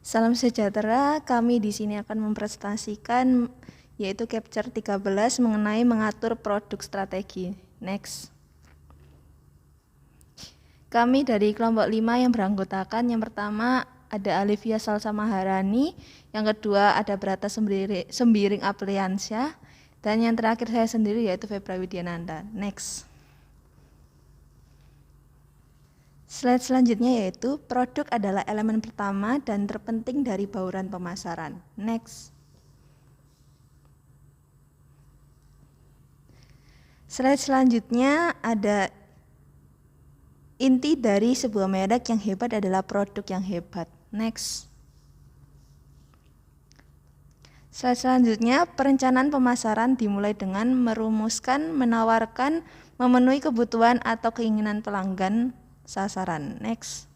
Salam sejahtera, kami di sini akan mempresentasikan yaitu Capture 13 mengenai mengatur produk strategi. Next. Kami dari kelompok 5 yang beranggotakan, yang pertama ada Alivia Salsa Maharani, yang kedua ada Brata Sembiring Apliansyah, dan yang terakhir saya sendiri yaitu Febra Widiananda. Next. Slide selanjutnya yaitu produk adalah elemen pertama dan terpenting dari bauran pemasaran. Next. Slide selanjutnya ada inti dari sebuah merek yang hebat adalah produk yang hebat. Next. Slide selanjutnya, perencanaan pemasaran dimulai dengan merumuskan, menawarkan, memenuhi kebutuhan atau keinginan pelanggan sasaran. Next.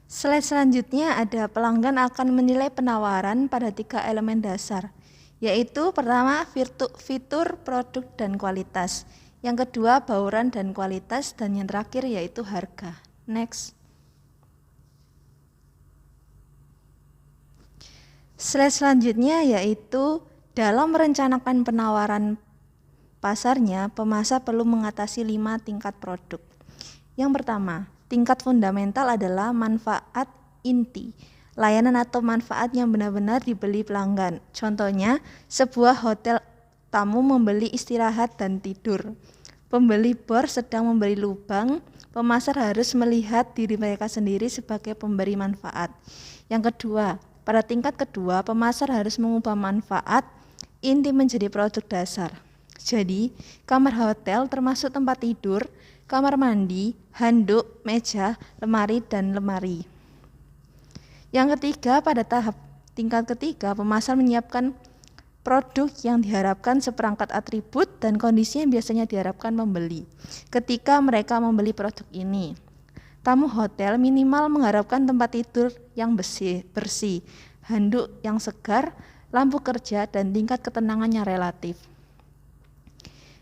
Slide selanjutnya ada pelanggan akan menilai penawaran pada 3 elemen dasar, yaitu pertama fitur, produk, dan kualitas. Yang kedua bauran dan kualitas, dan yang terakhir yaitu harga. Next. Slide selanjutnya yaitu dalam merencanakan penawaran pasarnya, pemasar perlu mengatasi 5 tingkat produk. Yang pertama, tingkat fundamental adalah manfaat inti, layanan atau manfaat yang benar-benar dibeli pelanggan. Contohnya, sebuah hotel tamu membeli istirahat dan tidur. Pembeli bor sedang membeli lubang, pemasar harus melihat diri mereka sendiri sebagai pemberi manfaat. Yang kedua, pada tingkat kedua, pemasar harus mengubah manfaat inti menjadi produk dasar. Jadi, kamar hotel termasuk tempat tidur, kamar mandi, handuk, meja, lemari, dan lemari. Yang ketiga, pada tahap tingkat ketiga, pemasar menyiapkan produk yang diharapkan seperangkat atribut dan kondisi yang biasanya diharapkan pembeli ketika mereka membeli produk ini. Tamu hotel minimal mengharapkan tempat tidur yang bersih, handuk yang segar, lampu kerja, dan tingkat ketenangannya relatif.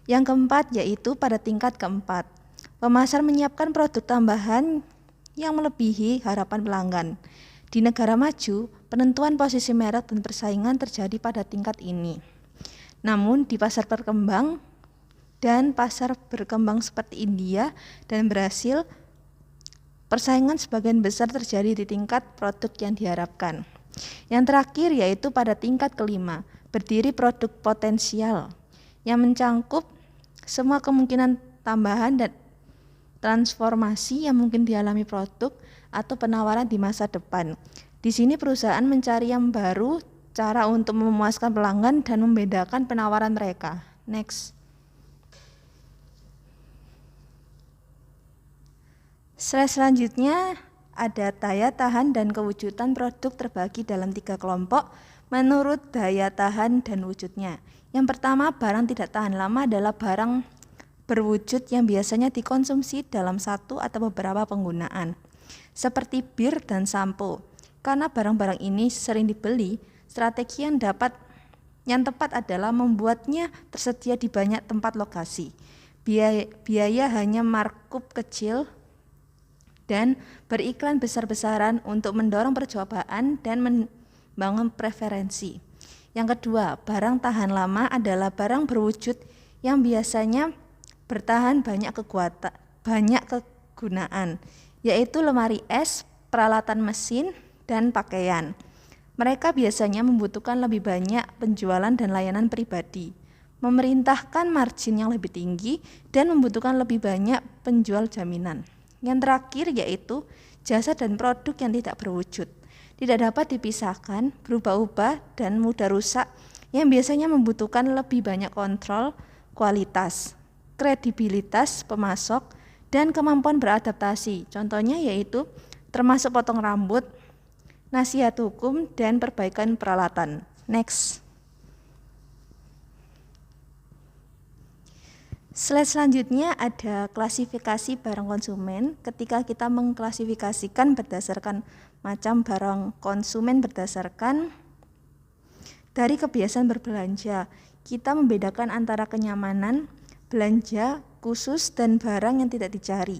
Yang keempat yaitu pada tingkat keempat, pemasar menyiapkan produk tambahan yang melebihi harapan pelanggan. Di negara maju, penentuan posisi merek dan persaingan terjadi pada tingkat ini. Namun di pasar berkembang dan pasar berkembang seperti India dan Brasil, persaingan sebagian besar terjadi di tingkat produk yang diharapkan. Yang terakhir yaitu pada tingkat kelima, berdiri produk potensial yang mencangkup semua kemungkinan tambahan dan transformasi yang mungkin dialami produk atau penawaran di masa depan. Di sini perusahaan mencari yang baru, cara untuk memuaskan pelanggan dan membedakan penawaran mereka. Next. Slide selanjutnya ada daya tahan dan kewujudan produk terbagi dalam 3 kelompok menurut daya tahan dan wujudnya. Yang pertama, barang tidak tahan lama adalah barang berwujud yang biasanya dikonsumsi dalam 1 atau beberapa penggunaan, seperti bir dan sampo. Karena barang-barang ini sering dibeli, strategi yang tepat adalah membuatnya tersedia di banyak tempat lokasi. Biaya hanya markup kecil dan beriklan besar-besaran untuk mendorong percobaan dan membangun preferensi. Yang kedua, barang tahan lama adalah barang berwujud yang biasanya bertahan banyak kegunaan, yaitu lemari es, peralatan mesin, dan pakaian. Mereka biasanya membutuhkan lebih banyak penjualan dan layanan pribadi, memerintahkan margin yang lebih tinggi, dan membutuhkan lebih banyak penjual jaminan. Yang terakhir yaitu jasa dan produk yang tidak berwujud, tidak dapat dipisahkan, berubah-ubah, dan mudah rusak, yang biasanya membutuhkan lebih banyak kontrol, kualitas, kredibilitas pemasok, dan kemampuan beradaptasi. Contohnya yaitu termasuk potong rambut, nasihat hukum, dan perbaikan peralatan. Next. Slide selanjutnya ada klasifikasi barang konsumen. Ketika kita mengklasifikasikan berdasarkan macam barang konsumen berdasarkan dari kebiasaan berbelanja, kita membedakan antara kenyamanan, belanja khusus, dan barang yang tidak dicari.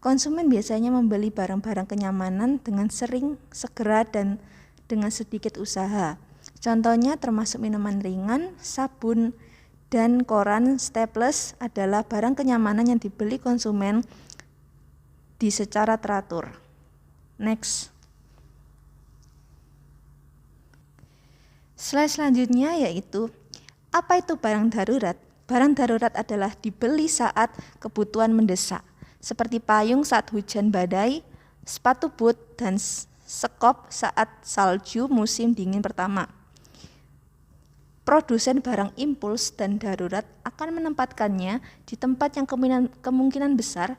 Konsumen biasanya membeli barang-barang kenyamanan dengan sering, segera, dan dengan sedikit usaha. Contohnya termasuk minuman ringan, sabun, dan koran staples adalah barang kenyamanan yang dibeli konsumen di secara teratur. Next. Slide selanjutnya yaitu, apa itu barang darurat? Barang darurat adalah dibeli saat kebutuhan mendesak, seperti payung saat hujan badai, sepatu boot, dan sekop saat salju musim dingin pertama. Produsen barang impuls dan darurat akan menempatkannya di tempat yang kemungkinan besar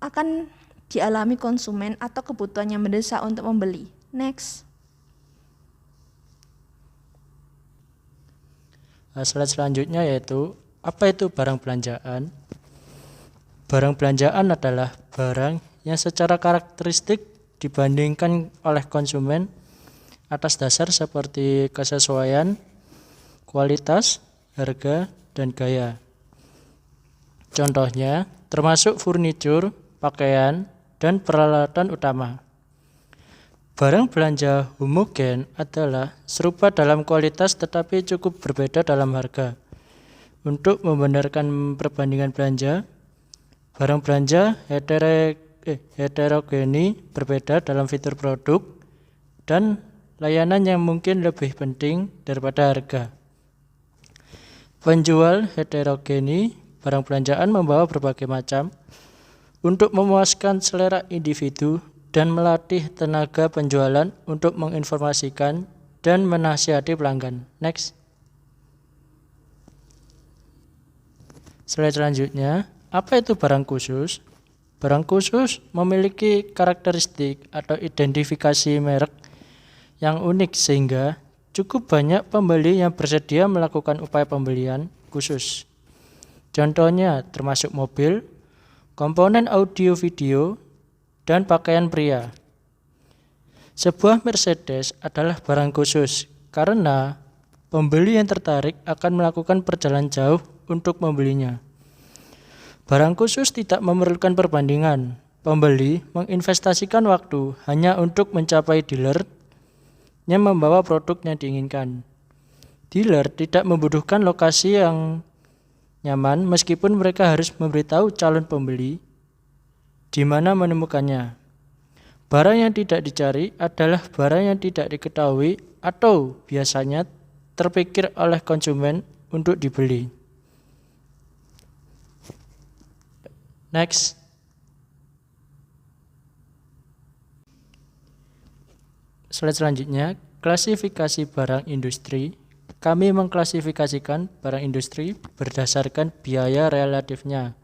akan dialami konsumen atau kebutuhan yang mendesak untuk membeli. Next. Slide selanjutnya yaitu, apa itu barang belanjaan? Barang belanjaan adalah barang yang secara karakteristik dibandingkan oleh konsumen atas dasar seperti kesesuaian, kualitas, harga, dan gaya. Contohnya termasuk furnitur, pakaian, dan peralatan utama. Barang belanja homogen adalah serupa dalam kualitas tetapi cukup berbeda dalam harga. Untuk membenarkan perbandingan belanja, barang belanja heterogeni berbeda dalam fitur produk dan layanan yang mungkin lebih penting daripada harga. Penjual heterogeni barang belanjaan membawa berbagai macam untuk memuaskan selera individu dan melatih tenaga penjualan untuk menginformasikan dan menasihati pelanggan. Next. Slide selanjutnya, apa itu barang khusus? Barang khusus memiliki karakteristik atau identifikasi merek yang unik sehingga cukup banyak pembeli yang bersedia melakukan upaya pembelian khusus. Contohnya termasuk mobil, komponen audio video, dan pakaian pria. Sebuah Mercedes adalah barang khusus karena pembeli yang tertarik akan melakukan perjalanan jauh untuk membelinya. Barang khusus tidak memerlukan perbandingan. Pembeli menginvestasikan waktu hanya untuk mencapai dealer yang membawa produk yang diinginkan. Dealer tidak membutuhkan lokasi yang nyaman meskipun mereka harus memberitahu calon pembeli di mana menemukannya. Barang yang tidak dicari adalah barang yang tidak diketahui atau biasanya terpikir oleh konsumen untuk dibeli. Next. Slide selanjutnya, klasifikasi barang industri. Kami mengklasifikasikan barang industri berdasarkan biaya relatifnya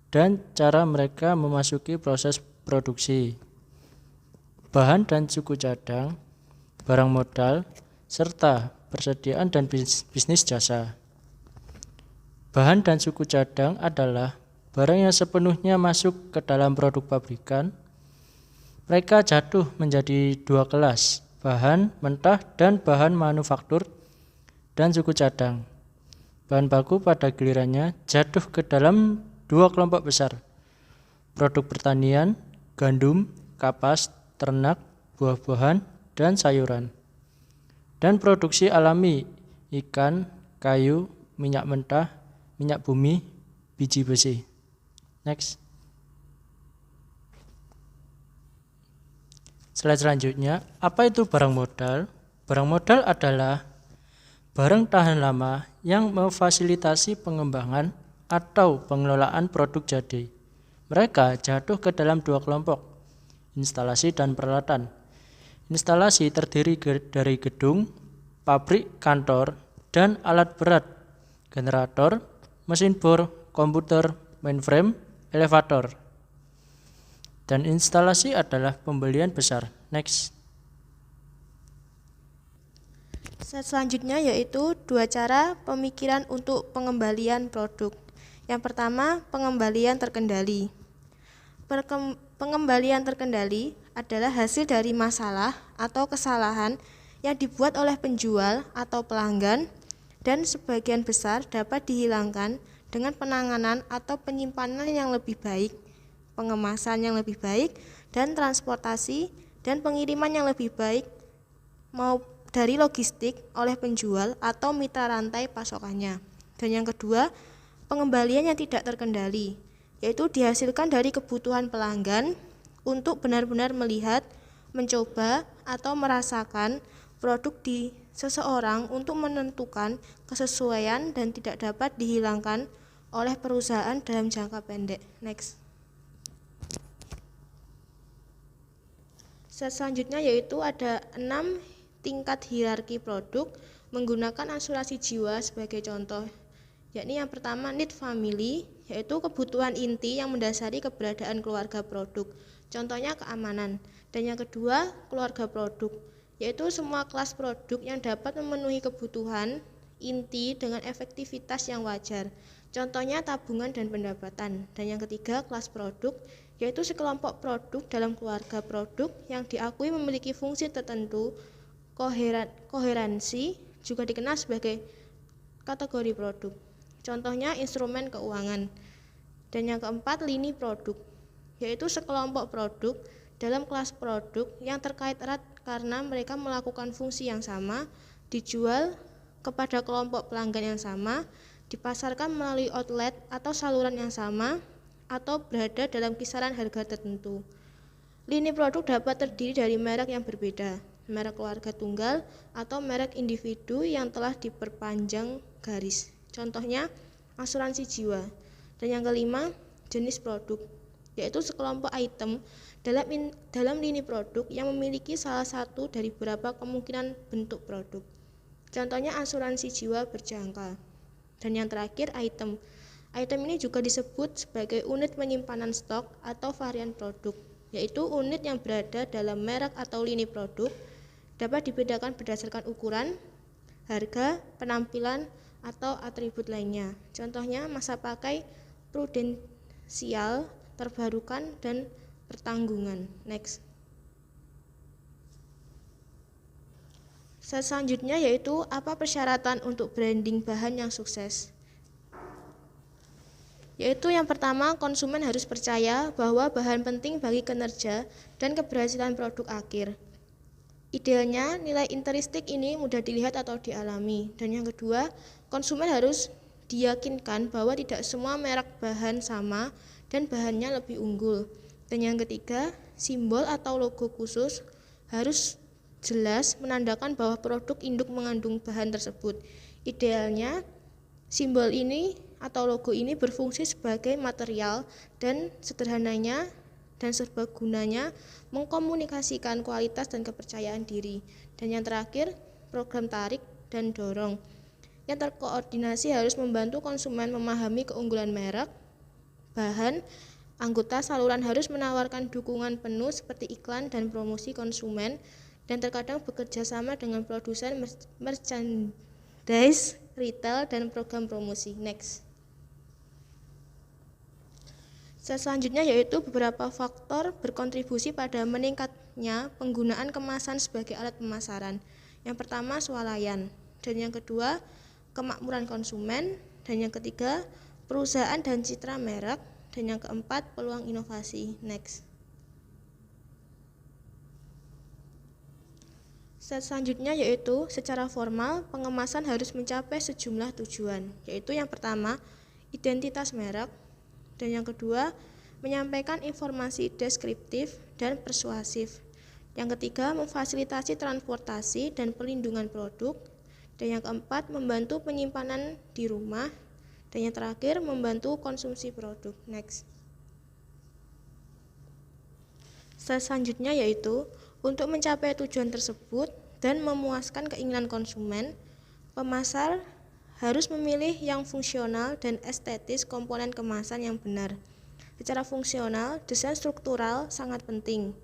dan cara mereka memasuki proses produksi, bahan dan suku cadang, barang modal, serta persediaan dan bisnis jasa. Bahan dan suku cadang adalah barang yang sepenuhnya masuk ke dalam produk pabrikan. Mereka jatuh menjadi dua kelas, bahan mentah dan bahan manufaktur dan suku cadang. Bahan baku pada gilirannya jatuh ke dalam dua kelompok besar, produk pertanian, gandum, kapas, ternak, buah-buahan, dan sayuran. Dan produksi alami, ikan, kayu, minyak mentah, minyak bumi, biji besi. Next. Slide selanjutnya, apa itu barang modal? Barang modal adalah barang tahan lama yang memfasilitasi pengembangan atau pengelolaan produk jadi. Mereka jatuh ke dalam dua kelompok, instalasi dan peralatan. Instalasi terdiri dari gedung, pabrik, kantor, dan alat berat, generator, mesin bor, komputer, mainframe, elevator. Dan instalasi adalah pembelian besar. Next. Selanjutnya yaitu dua cara pemikiran untuk pengembalian produk. Yang pertama, pengembalian terkendali. Pengembalian terkendali adalah hasil dari masalah atau kesalahan yang dibuat oleh penjual atau pelanggan dan sebagian besar dapat dihilangkan dengan penanganan atau penyimpanan yang lebih baik pengemasan yang lebih baik, dan transportasi dan pengiriman yang lebih baik mau dari logistik oleh penjual atau mitra rantai pasokannya. Dan yang kedua, pengembalian yang tidak terkendali, yaitu dihasilkan dari kebutuhan pelanggan untuk benar-benar melihat, mencoba, atau merasakan produk di seseorang untuk menentukan kesesuaian dan tidak dapat dihilangkan oleh perusahaan dalam jangka pendek. Next. Selanjutnya yaitu ada 6 tingkat hierarki produk menggunakan asuransi jiwa sebagai contoh. Yakni yang pertama need family, yaitu kebutuhan inti yang mendasari keberadaan keluarga produk. Contohnya keamanan. Dan yang kedua keluarga produk, yaitu semua kelas produk yang dapat memenuhi kebutuhan inti dengan efektivitas yang wajar. Contohnya tabungan dan pendapatan. Dan yang ketiga kelas produk, yaitu sekelompok produk dalam keluarga produk yang diakui memiliki fungsi tertentu. Koherensi juga dikenal sebagai kategori produk. Contohnya instrumen keuangan. Dan yang keempat lini produk, yaitu sekelompok produk dalam kelas produk yang terkait erat karena mereka melakukan fungsi yang sama, dijual kepada kelompok pelanggan yang sama, dipasarkan melalui outlet atau saluran yang sama, atau berada dalam kisaran harga tertentu. Lini produk dapat terdiri dari merek yang berbeda, merek keluarga tunggal, atau merek individu yang telah diperpanjang garis. Contohnya asuransi jiwa. Dan yang kelima, jenis produk, yaitu sekelompok item dalam lini produk yang memiliki salah satu dari beberapa kemungkinan bentuk produk. Contohnya asuransi jiwa berjangka. Dan yang terakhir, item. Item ini juga disebut sebagai unit penyimpanan stok atau varian produk, yaitu unit yang berada dalam merek atau lini produk, dapat dibedakan berdasarkan ukuran, harga, penampilan, atau atribut lainnya. Contohnya masa pakai, prudensial, terbarukan, dan pertanggungan. Next. Selanjutnya yaitu apa persyaratan untuk branding bahan yang sukses. Yaitu yang pertama, konsumen harus percaya bahwa bahan penting bagi kinerja dan keberhasilan produk akhir. Idealnya, nilai intrinsik ini mudah dilihat atau dialami. Dan yang kedua, konsumen harus diyakinkan bahwa tidak semua merek bahan sama dan bahannya lebih unggul. Dan yang ketiga, simbol atau logo khusus harus jelas menandakan bahwa produk induk mengandung bahan tersebut. Idealnya, simbol ini atau logo ini berfungsi sebagai material dan sederhananya dan serbagunanya mengkomunikasikan kualitas dan kepercayaan diri. Dan yang terakhir, program tarik dan dorong yang terkoordinasi harus membantu konsumen memahami keunggulan merek, bahan. Anggota saluran harus menawarkan dukungan penuh seperti iklan dan promosi konsumen, dan terkadang bekerja sama dengan produsen merchandise, retail, dan program promosi. Next. Selanjutnya yaitu beberapa faktor berkontribusi pada meningkatnya penggunaan kemasan sebagai alat pemasaran. Yang pertama, swalayan. Dan yang kedua, kemakmuran konsumen. Dan yang ketiga, perusahaan dan citra merek. Dan yang keempat, peluang inovasi. Next. Selanjutnya yaitu secara formal pengemasan harus mencapai sejumlah tujuan, yaitu yang pertama, identitas merek. Dan yang kedua, menyampaikan informasi deskriptif dan persuasif. Yang ketiga, memfasilitasi transportasi dan pelindungan produk. Dan yang keempat, membantu penyimpanan di rumah. Dan yang terakhir, membantu konsumsi produk. Next. Selanjutnya yaitu untuk mencapai tujuan tersebut dan memuaskan keinginan konsumen, pemasar harus memilih yang fungsional dan estetis komponen kemasan yang benar. Secara fungsional, desain struktural sangat penting.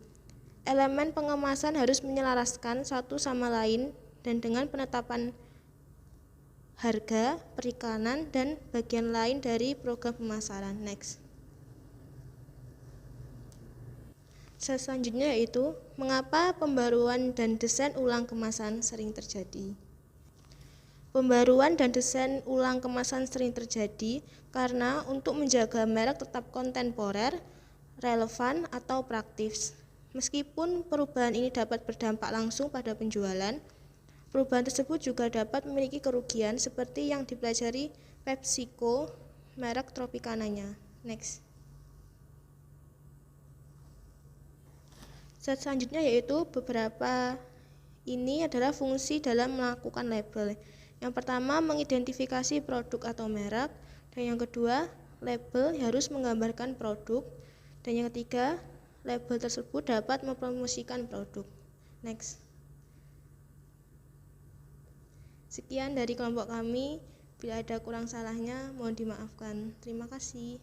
Elemen pengemasan harus menyelaraskan satu sama lain dan dengan penetapan harga, periklanan, dan bagian lain dari program pemasaran. Next. Selanjutnya yaitu mengapa pembaruan dan desain ulang kemasan sering terjadi. Pembaruan dan desain ulang kemasan sering terjadi karena untuk menjaga merek tetap kontemporer, relevan, atau praktis. Meskipun perubahan ini dapat berdampak langsung pada penjualan, perubahan tersebut juga dapat memiliki kerugian seperti yang dipelajari PepsiCo merek Tropicana-nya. Next. Slide selanjutnya yaitu beberapa ini adalah fungsi dalam melakukan label. Yang pertama, mengidentifikasi produk atau merek, dan yang kedua, label harus menggambarkan produk, dan yang ketiga, label tersebut dapat mempromosikan produk. Next. Sekian dari kelompok kami. Bila ada kurang salahnya, mohon dimaafkan. Terima kasih.